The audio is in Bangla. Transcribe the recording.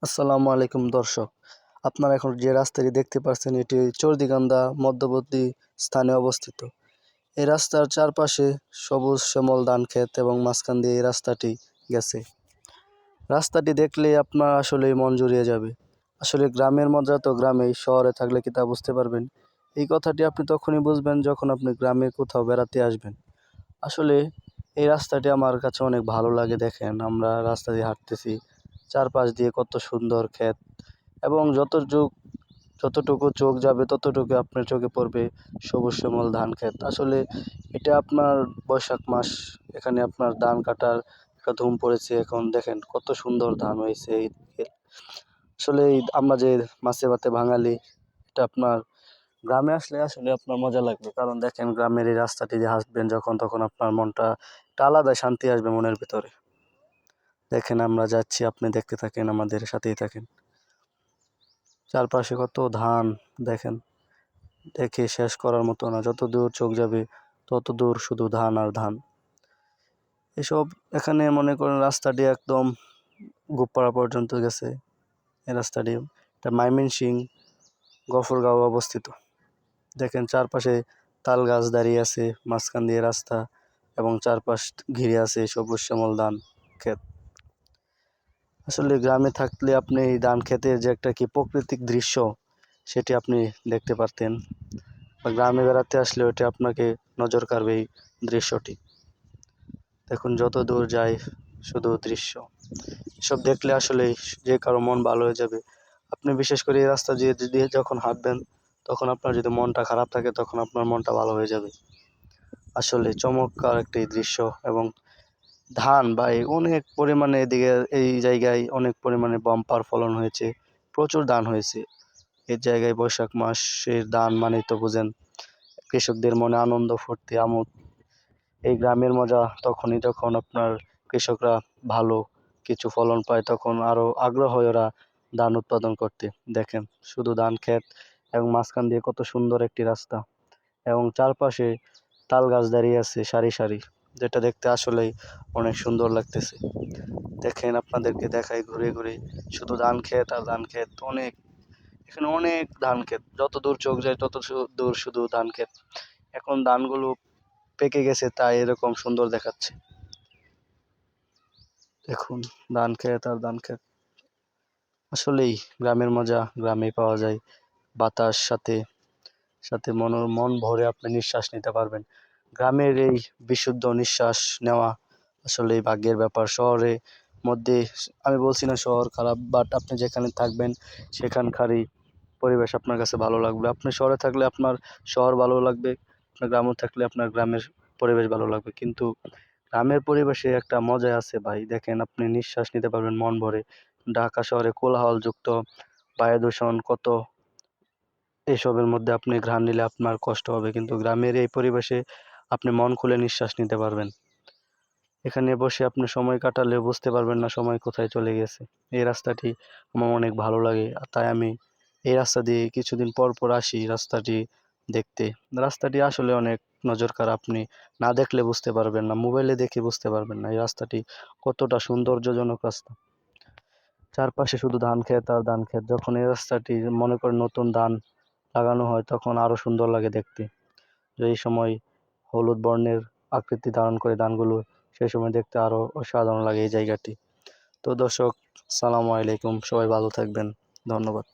আসসালামু আলাইকুম দর্শক, আপনারা এখন যে রাস্তাটি দেখতে পাচ্ছেন এটি চরদিগান্দা মধ্যবর্তী স্থানে অবস্থিত। এই রাস্তার চারপাশে সবুজ শ্যামল ধান ক্ষেত এবং মাঝখান দিয়ে এই রাস্তাটি গেছে। রাস্তাটি দেখলে আপনার আসলেই মন জুড়িয়ে যাবে। আসলে গ্রামের মজা তো গ্রামেই, শহরে থাকলে কি তা বুঝতে পারবেন? এই কথাটি আপনি তখনই বুঝবেন যখন আপনি গ্রামে কোথাও বেড়াতে আসবেন। আসলে এই রাস্তাটি আমার কাছে অনেক ভালো লাগে। দেখেন, আমরা রাস্তা দিয়ে হাঁটতেছি, চারপাশ দিয়ে কত সুন্দর ক্ষেত, এবং যতটুকু চোখ যাবে ততটুকু আপনার চোখে পড়বে সবুজ শ্যামল ধান ক্ষেত। আসলে এটা আপনার বৈশাখ মাস, এখানে আপনার ধান কাটার একটা ধুম পড়েছে। এখন দেখেন কত সুন্দর ধান হয়েছে আসলে আমরা যে মাছে ভাতে বাঙালি, এটা আপনার গ্রামে আসলে আসলে আপনার মজা লাগবে। কারণ দেখেন, গ্রামের এই রাস্তাটি দিয়ে হাঁটবেন যখন, তখন আপনার মনটা একটা আলাদা শান্তি আসবে মনের ভিতরে। দেখেন আমরা যাচ্ছি, আপনি দেখতে থাকেন, আমাদের সাথেই থাকেন। চারপাশে কত ধান দেখেন, দেখে শেষ করার মতো না। যত দূর চোখ যাবে তত দূর শুধু ধান আর ধান। এসব এখানে মনে করেন রাস্তাটি একদম গোপাড়া পর্যন্ত গেছে। এই রাস্তাটি এটা ময়মনসিংহ গফরগাঁও অবস্থিত। দেখেন চারপাশে তাল গাছ দাঁড়িয়ে আছে, মাঝখান দিয়ে রাস্তা, এবং চারপাশ ঘিরে আছে সবুজ শ্যামল ধান ক্ষেত। আসলে গ্রামে থাকলে আপনি এই ধান ক্ষেতের যে একটা কি প্রাকৃতিক দৃশ্য, সেটি আপনি দেখতে পারতেন, বা গ্রামে বেড়াতে আসলে ওটা আপনাকে নজর কাড়বে এই দৃশ্যটি। দেখুন যত দূর যায় শুধু দৃশ্য, এসব দেখলে আসলে যে কারো মন ভালো হয়ে যাবে। আপনি বিশেষ করে এই রাস্তা দিয়ে যখন হাঁটবেন, তখন আপনার যদি মনটা খারাপ থাকে তখন আপনার মনটা ভালো হয়ে যাবে। আসলে চমৎকার একটি দৃশ্য। এবং ধান ভাই অনেক পরিমাণে এদিকে এই জায়গায় অনেক পরিমাণে বাম্পার ফলন হয়েছে, প্রচুর ধান হয়েছে এই জায়গায়। বৈশাখ মাসের ধান মানে তো বুঝেন, কৃষকদের মনে আনন্দ ফুর্তি আমোদ। এই গ্রামের মজা তখনই যখন আপনার কৃষকরা ভালো কিছু ফলন পায়, তখন আরো আগ্রহ হয় ওরা ধান উৎপাদন করতে। দেখেন শুধু ধান ক্ষেত, এবং মাঝখান দিয়ে কত সুন্দর একটি রাস্তা, এবং চারপাশে তাল গাছ দাঁড়িয়ে আছে সারি সারি, যেটা দেখতে আসলেই অনেক সুন্দর লাগতেছে। দেখেন আপনাদেরকে দেখাই ঘুরে ঘুরে, শুধু ধান ক্ষেত আর ধান ক্ষেত। এখানে অনেক ধান ক্ষেত, যত দূর চোখ যায় তত দূর শুধু ধান ক্ষেত। এখন ধানগুলো পেকে গেছে তাই এরকম সুন্দর দেখাচ্ছে। দেখুন ধান ক্ষেত আর ধান ক্ষেত। আসলেই গ্রামের মজা গ্রামেই পাওয়া যায়। বাতাস সাথে সাথে মন ভরে আপনি নিঃশ্বাস নিতে পারবেন। গ্রামের এই বিশুদ্ধ নিঃশ্বাস নেওয়া আসলেই ভাগ্যের ব্যাপার। শহরে মধ্যে আমি বলছি না শহর খারাপ, বাট আপনি যেখানে থাকবেন সেখানকারই পরিবেশ আপনার কাছে ভালো লাগবে। আপনি শহরে থাকলে আপনার শহর ভালো লাগবে, আপনার গ্রামে থাকলে আপনার গ্রামের পরিবেশ ভালো লাগবে। কিন্তু গ্রামের পরিবেশে একটা মজা আছে ভাই। দেখেন আপনি নিঃশ্বাস নিতে পারবেন মন ভরে। ঢাকা শহরে কোলাহল যুক্ত, বায়ু দূষণ কত, এসবের মধ্যে আপনি ঘ্রাণ নিলে আপনার কষ্ট হবে, কিন্তু গ্রামের এই পরিবেশে আপনি মন খুলে নিঃশ্বাস নিতে পারবেন। এখানে বসে আপনি সময় কাটালে বুঝতে পারবেন না সময় কোথায় চলে গেছে। এই রাস্তাটি আমার অনেক ভালো লাগে, আর তাই আমি এই রাস্তা দিয়ে কিছুদিন পর পর আসি রাস্তাটি দেখতে। রাস্তাটি আসলে অনেক নজর কাড়া, আপনি না দেখলে বুঝতে পারবেন না, মোবাইলে দেখে বুঝতে পারবেন না এই রাস্তাটি কতটা সৌন্দর্যজনক রাস্তা। চারপাশে শুধু ধান ক্ষেত আর ধান ক্ষেত। যখন এই রাস্তাটি মনে করেন নতুন ধান লাগানো হয় তখন আরো সুন্দর লাগে দেখতে। যে এই সময় হলুদ বর্ণের আকৃতি ধারণ করে ধানগুলো, সেই সময় দেখতে আরো অসাধারণ লাগে এই জায়গাটি। তো দর্শক, সালামু আলাইকুম, সবাই ভালো থাকবেন, ধন্যবাদ।